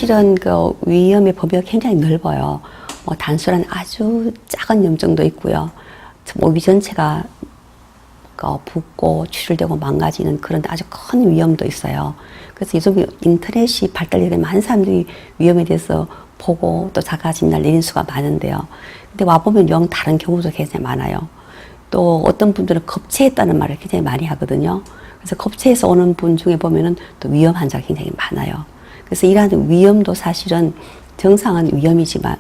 사실은 그 위염의 범위가 굉장히 넓어요. 뭐 단순한 아주 작은 염증도 있고요. 몸이 전체가 붓고 출혈되고 망가지는 그런 아주 큰 위염도 있어요. 그래서 요즘 인터넷이 발달이 되면 많은 사람들이 위염에 대해서 보고 또 자가 진단을 내리는 수가 많은데요. 근데 와보면 영 다른 경우도 굉장히 많아요. 또 어떤 분들은 겁체했다는 말을 굉장히 많이 하거든요. 그래서 겁체에서 오는 분 중에 보면은 또 위염 환자가 굉장히 많아요. 그래서 이러한 위염도 사실은 정상은 위염이지만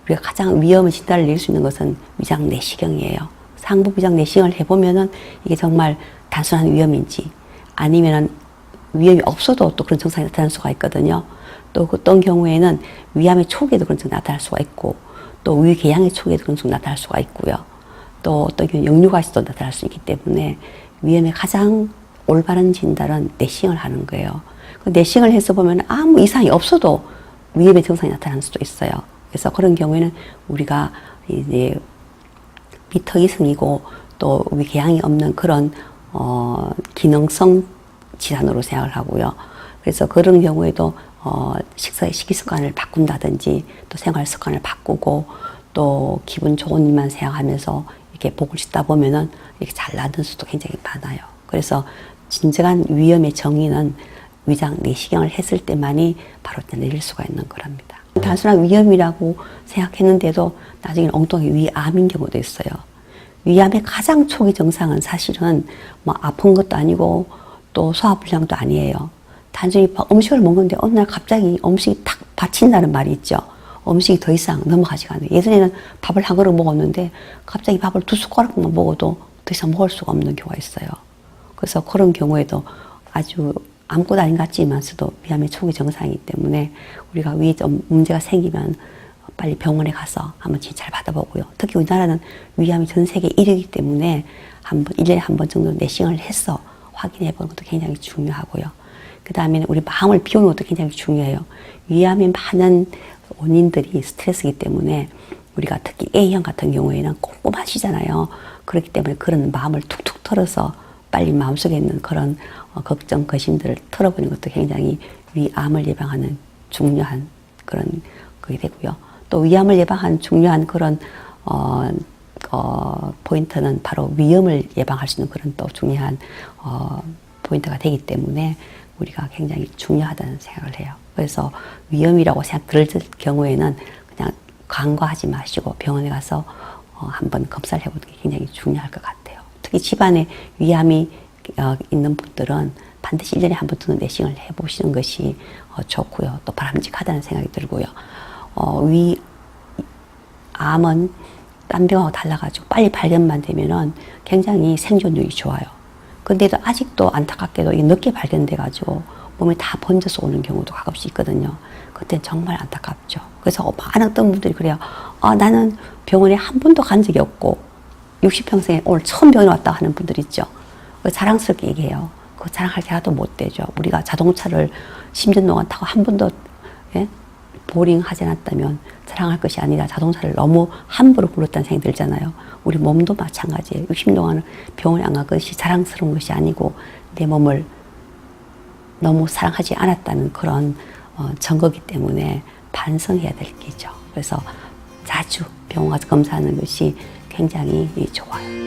우리가 가장 위험을 진단을 낼 수 있는 것은 위장 내시경이에요. 상부 위장 내시경을 해보면은 이게 정말 단순한 위염인지 아니면은 위염이 없어도 또 그런 증상이 나타날 수가 있거든요. 또 어떤 경우에는 위암의 초기에도 그런 증상이 나타날 수가 있고 또 위궤양의 초기에도 그런 증상이 나타날 수가 있고요. 또 어떤 경우는 역류가시도 나타날 수 있기 때문에 위염의 가장 올바른 진단은 내시경을 하는 거예요. 그 내시경을 해서 보면 아무 이상이 없어도 위염의 증상이 나타날 수도 있어요. 그래서 그런 경우에는 우리가 이제 미터 이승이고 또 위궤양이 없는 그런 기능성 질환으로 생각을 하고요. 그래서 그런 경우에도 식기 습관을 바꾼다든지 또 생활 습관을 바꾸고 또 기분 좋은 일만 생각하면서 이렇게 복을 씻다 보면은 이렇게 잘 낫는 수도 굉장히 많아요. 그래서 진정한 위염의 정의는 위장 내시경을 했을 때만이 바로 내릴 수가 있는 거랍니다. 단순한 위염이라고 생각했는데도 나중에 엉뚱하게 위암인 경우도 있어요. 위암의 가장 초기 증상은 사실은 뭐 아픈 것도 아니고 또 소화불량도 아니에요. 단순히 음식을 먹는데 어느 날 갑자기 음식이 탁 받친다는 말이 있죠. 음식이 더 이상 넘어가지가 않아요. 예전에는 밥을 한 그릇 먹었는데 갑자기 밥을 2숟가락만 먹어도 더 이상 먹을 수가 없는 경우가 있어요. 그래서 그런 경우에도 아주 아무것도 아닌 것 같지만서도 위암의 초기 증상이기 때문에 우리가 위에 좀 문제가 생기면 빨리 병원에 가서 한번 진찰 받아보고요. 특히 우리나라는 위암이 전 세계 1위이기 때문에 1년에 한 번 정도 내시경을 해서 확인해 보는 것도 굉장히 중요하고요. 그 다음에는 우리 마음을 비우는 것도 굉장히 중요해요. 위암의 많은 원인들이 스트레스이기 때문에 우리가 특히 A형 같은 경우에는 꼼꼼하시잖아요. 그렇기 때문에 그런 마음을 툭툭 털어서 빨리 마음속에 있는 그런 걱정, 거심들을 털어버리는 것도 굉장히 위암을 예방하는 중요한 그런 그게 되고요. 또 위암을 예방하는 중요한 그런 포인트는 바로 위염을 예방할 수 있는 그런 또 중요한 포인트가 되기 때문에 우리가 굉장히 중요하다는 생각을 해요. 그래서 위염이라고 생각 들 경우에는 그냥 간과하지 마시고 병원에 가서 한번 검사를 해보는 게 굉장히 중요할 것 같아요. 특히 집안에 위암이 있는 분들은 반드시 1년에 한 번 정도 내시경을 해보시는 것이 좋고요. 또 바람직하다는 생각이 들고요. 위암은 딴 병하고 달라가지고 빨리 발견만 되면은 굉장히 생존율이 좋아요. 근데도 아직도 안타깝게도 늦게 발견돼가지고 몸에 다 번져서 오는 경우도 가끔씩 있거든요. 그때는 정말 안타깝죠. 그래서 많은 어떤 분들이 그래요. 나는 병원에 한 번도 간 적이 없고 60평생에 오늘 처음 병원에 왔다 하는 분들 있죠. 자랑스럽게 얘기해요. 그 자랑할 게 하나도 못 되죠. 우리가 자동차를 10년 동안 타고 한 번도 보링 하지 않았다면 자랑할 것이 아니라 자동차를 너무 함부로 굴렀다는 생각이 들잖아요. 우리 몸도 마찬가지예요. 60년 동안 병원에 안 간 것이 자랑스러운 것이 아니고 내 몸을 너무 사랑하지 않았다는 그런 증거이기 때문에 반성해야 될 게죠. 그래서 자주 병원 가서 검사하는 것이 굉장히 좋아요.